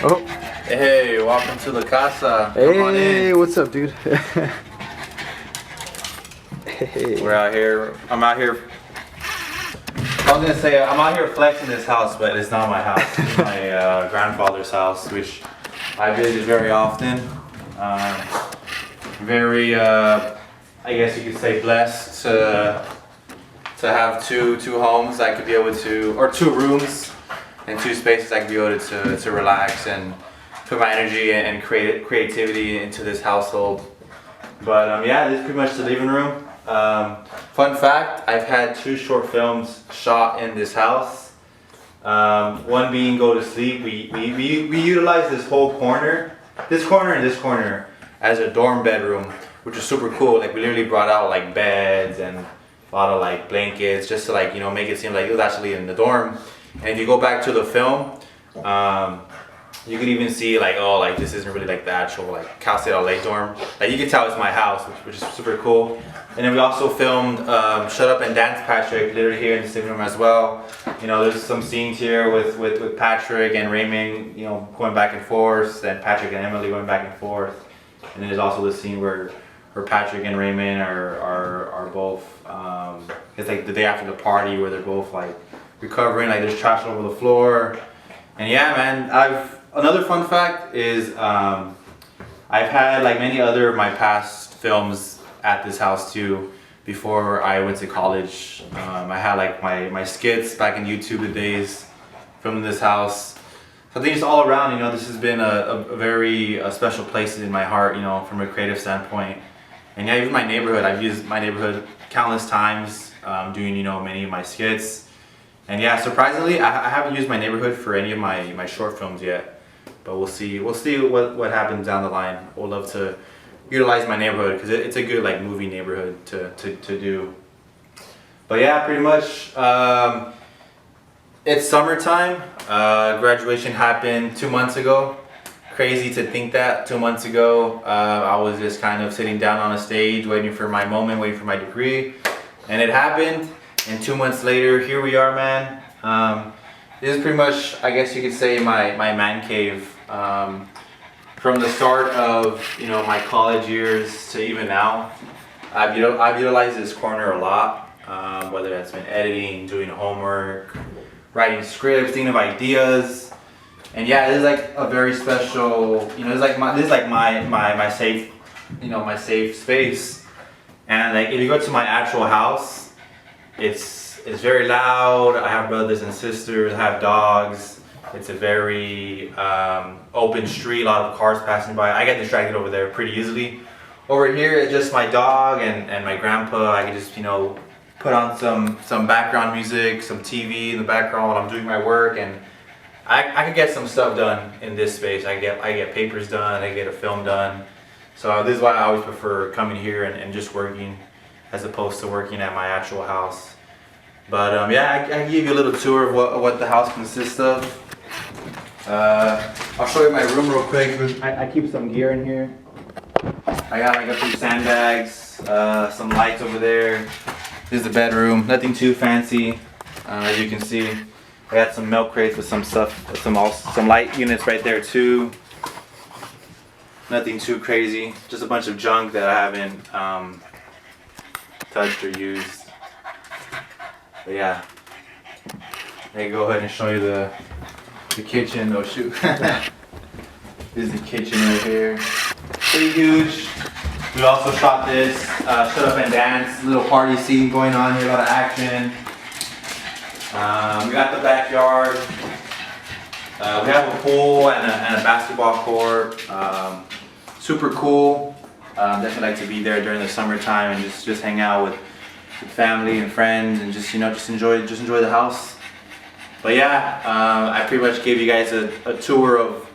Oh. Hey, welcome to the casa. Hey, what's up, dude? Hey. We're out here. I'm out here. I was gonna say I'm out here flexing this house, but it's not my house. It's my grandfather's house, which I visit very often. Very, I guess you could say, blessed to have two homes I could be able to, or two rooms and two spaces I could be able to relax and put my energy and creativity into this household. But yeah, this is pretty much the living room. Fun fact, I've had 2 short films shot in this house. One being Go to Sleep. We utilize this whole corner, this corner and this corner, as a dorm bedroom, which is super cool. Like, we literally brought out like beds and a lot of like blankets just to, like, you know, make it seem like it was actually in the dorm. And if you go back to the film, you can even see like, oh, like this isn't really like the actual like Cal State LA dorm. Like, you can tell it's my house, which is super cool. And then we also filmed Shut Up and Dance Patrick, literally here in the living room as well. You know, there's some scenes here with Patrick and Raymond, you know, going back and forth, and Patrick and Emily going back and forth. And then there's also the scene where Patrick and Raymond are both, it's like the day after the party where they're both like recovering, like there's trash all over the floor. And yeah, man, another fun fact is I've had, like many other of my past films at this house too. Before I went to college, I had like my skits back in YouTube days filmed in this house. So I think it's all around, you know, this has been a very special place in my heart, you know, from a creative standpoint. And yeah, even my neighborhood, I've used my neighborhood countless times doing, you know, many of my skits. And yeah, surprisingly, I haven't used my neighborhood for any of my short films yet. But we'll see what happens down the line. I would love to utilize my neighborhood because it's a good like movie neighborhood to do. But yeah, pretty much it's summertime. Graduation happened 2 months ago. Crazy to think that 2 months ago I was just kind of sitting down on a stage waiting for my moment, waiting for my degree, and it happened. And 2 months later, here we are, man. This is pretty much, I guess you could say, my man cave. From the start of, you know, my college years to even now, I've utilized this corner a lot. Whether that's been editing, doing homework, writing scripts, thinking of ideas. And yeah, this is like a very special, you know, this is like my safe, you know, my safe space. And like, if you go to my actual house, it's very loud. I have brothers and sisters, I have dogs. It's a very open street, a lot of cars passing by. I get distracted over there pretty easily. Over here, it's just my dog and my grandpa. I can just, you know, put on some background music, some TV in the background while I'm doing my work, and I could get some stuff done in this space. I get papers done, I get a film done. So this is why I always prefer coming here and just working as opposed to working at my actual house. But yeah, I can give you a little tour of what the house consists of. I'll show you my room real quick. I keep some gear in here. I got like a few sandbags, some lights over there. This is the bedroom, nothing too fancy. As you can see, I got some milk crates with some stuff, some light units right there too. Nothing too crazy, just a bunch of junk that I haven't touched or used. But yeah, let me go ahead and show you the kitchen. Oh shoot. This is the kitchen right here. Pretty huge. We also shot this Shut Up and Dance, little party scene going on here, a lot of action. We got the backyard. We have a pool and a basketball court. Super cool. Definitely like to be there during the summertime and just hang out with family and friends and just, you know, just enjoy the house. But yeah, I pretty much gave you guys a tour of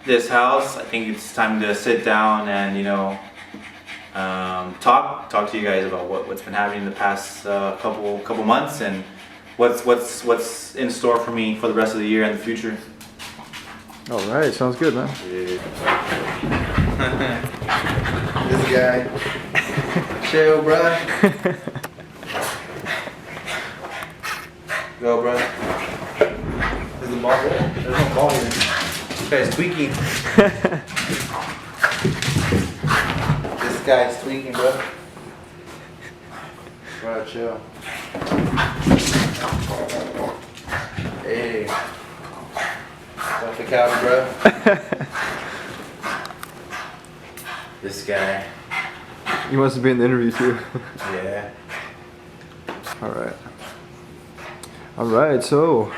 this house. I think it's time to sit down and, you know, talk to you guys about what's been happening in the past couple months and what's in store for me for the rest of the year and the future. All right, sounds good, man. Yeah. This guy, chill, bruh. Go, bruh. There's a ball there. There's no ball here. This guy's tweaking. This guy's tweaking, bro. Bro, chill. Hey. Off the couch, bro. This guy. You must have been in the interview too. Yeah. Alright. Alright, so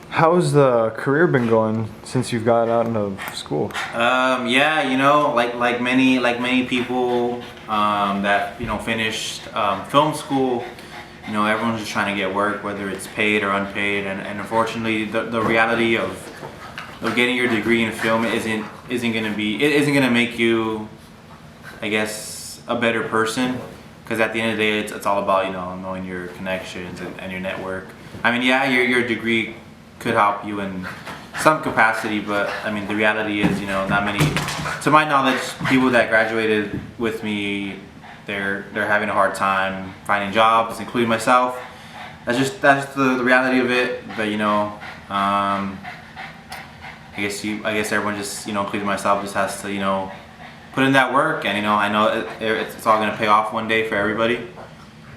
how's the career been going since you've got out of school? Yeah, you know, like many people that finished film school, you know, everyone's just trying to get work, whether it's paid or unpaid, and unfortunately, the reality of getting your degree in film isn't gonna make you, I guess, a better person. Because at the end of the day, it's all about knowing your connections and your network. I mean, yeah, your degree could help you in some capacity, but I mean, the reality is, not many, to my knowledge, people that graduated with me, they're having a hard time finding jobs, including myself. That's just the reality of it. But I guess everyone just including myself just has to put in that work, and I know it's all gonna pay off one day for everybody.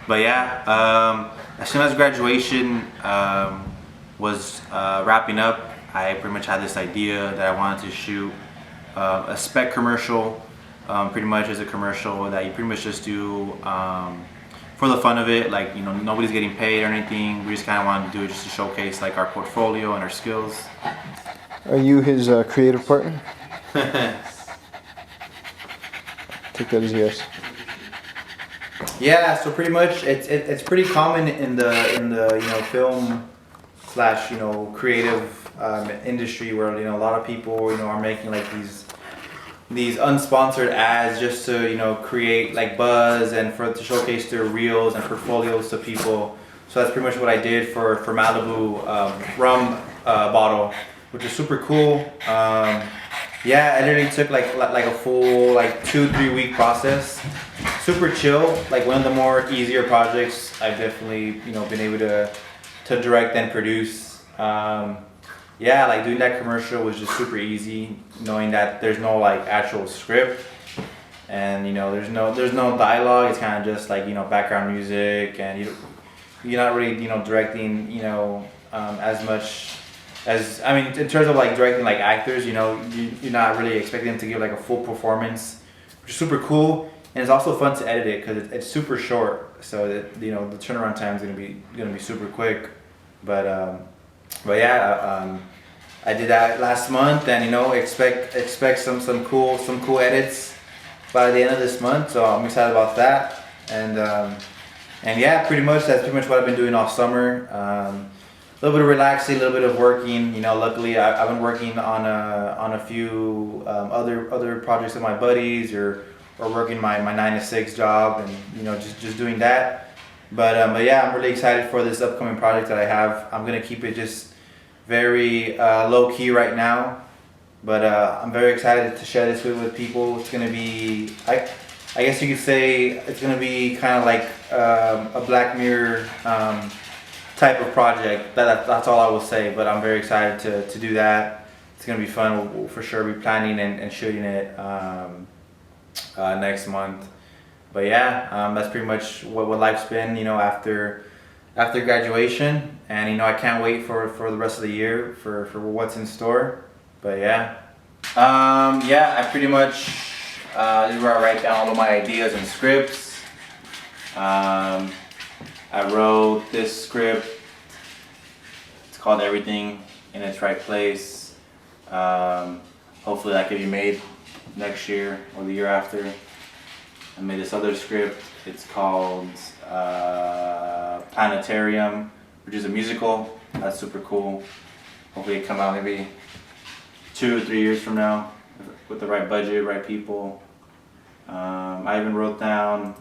But yeah, as soon as graduation was wrapping up, I pretty much had this idea that I wanted to shoot a spec commercial. Pretty much as a commercial that you pretty much just do for the fun of it. Like nobody's getting paid or anything. We just kind of wanted to do it just to showcase like our portfolio and our skills. Are you his creative partner? Take that as yes. Yeah, so pretty much it's pretty common in the film slash creative industry where a lot of people are making like these unsponsored ads just to create like buzz and to showcase their reels and portfolios to people. So that's pretty much what I did for Malibu rum bottle, which is super cool. Yeah, it literally took like a full 2-3 week process. Super chill. Like one of the more easier projects I've definitely been able to direct and produce. Yeah, like doing that commercial was just super easy, knowing that there's no like actual script, and there's no dialogue. It's kind of just like background music, and you're not really directing as much. As I mean, in terms of like directing like actors, you're not really expecting them to give like a full performance, which is super cool, and it's also fun to edit it because it's super short, so that the turnaround time is gonna be super quick. But yeah, I did that last month, and expect some cool edits by the end of this month. So I'm excited about that, and yeah, that's pretty much what I've been doing all summer. A little bit of relaxing, a little bit of working. Luckily I've been working on a few other projects with my buddies, or working my 9 to 6 job, and just doing that. But yeah, I'm really excited for this upcoming project that I have. I'm gonna keep it just very low key right now, but I'm very excited to share this with people. It's gonna be, I guess you could say, it's gonna be kind of like a Black Mirror type of project. That's all I will say, but I'm very excited to do that. It's gonna be fun. We'll for sure be planning and shooting it next month. But yeah, that's pretty much what life's been after graduation, and I can't wait for the rest of the year for what's in store. But yeah, I pretty much this is where I write down all of my ideas and scripts. I wrote this script. It's called Everything in Its Right Place. Hopefully that can be made next year or the year after. I made this other script. It's called Planetarium, which is a musical. That's super cool. Hopefully it come out maybe 2 or 3 years from now with the right budget, right people. I even wrote down,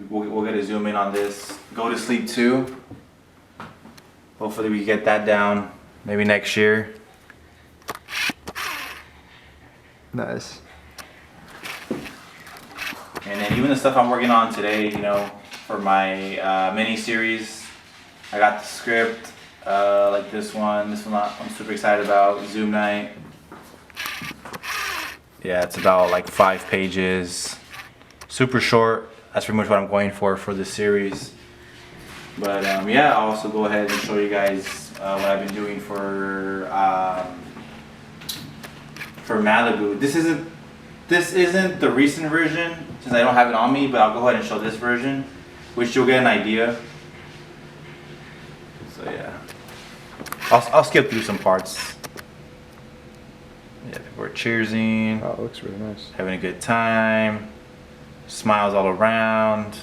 we're gonna zoom in on this, Go to Sleep 2. Hopefully we get that down maybe next year. Nice. And then even the stuff I'm working on today, for my mini series, I got the script. Like this one I'm super excited about, Zoom Night. Yeah, it's about like 5 pages. Super short. That's pretty much what I'm going for this series. But yeah, I'll also go ahead and show you guys what I've been doing for Malibu. This isn't the recent version since I don't have it on me, but I'll go ahead and show this version, which you'll get an idea. So yeah, I'll skip through some parts. Yeah, people are cheersing. Oh, it looks really nice. Having a good time. Smiles all around.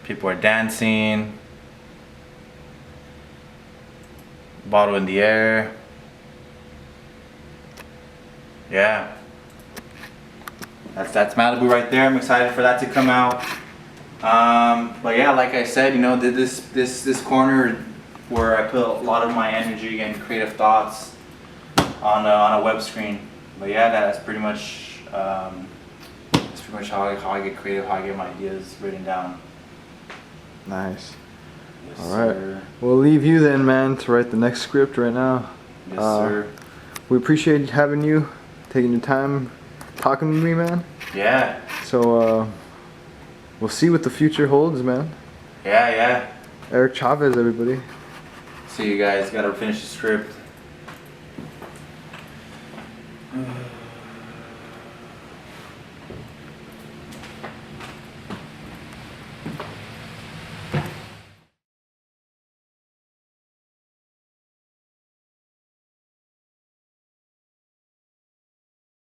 People are dancing. Bottle in the air. Yeah. That's Malibu right there. I'm excited for that to come out. But yeah, like I said, you know, this corner where I put a lot of my energy and creative thoughts on a web screen. But yeah, that's pretty much how I get creative, how I get my ideas written down. Nice. Yes, All right. sir. We'll leave you then, man, to write the next script right now. Yes, sir. We appreciate having you, taking your time, talking to me, man. Yeah. So we'll see what the future holds, man. Yeah. Eric Chavez, everybody. See you guys. Gotta finish the script.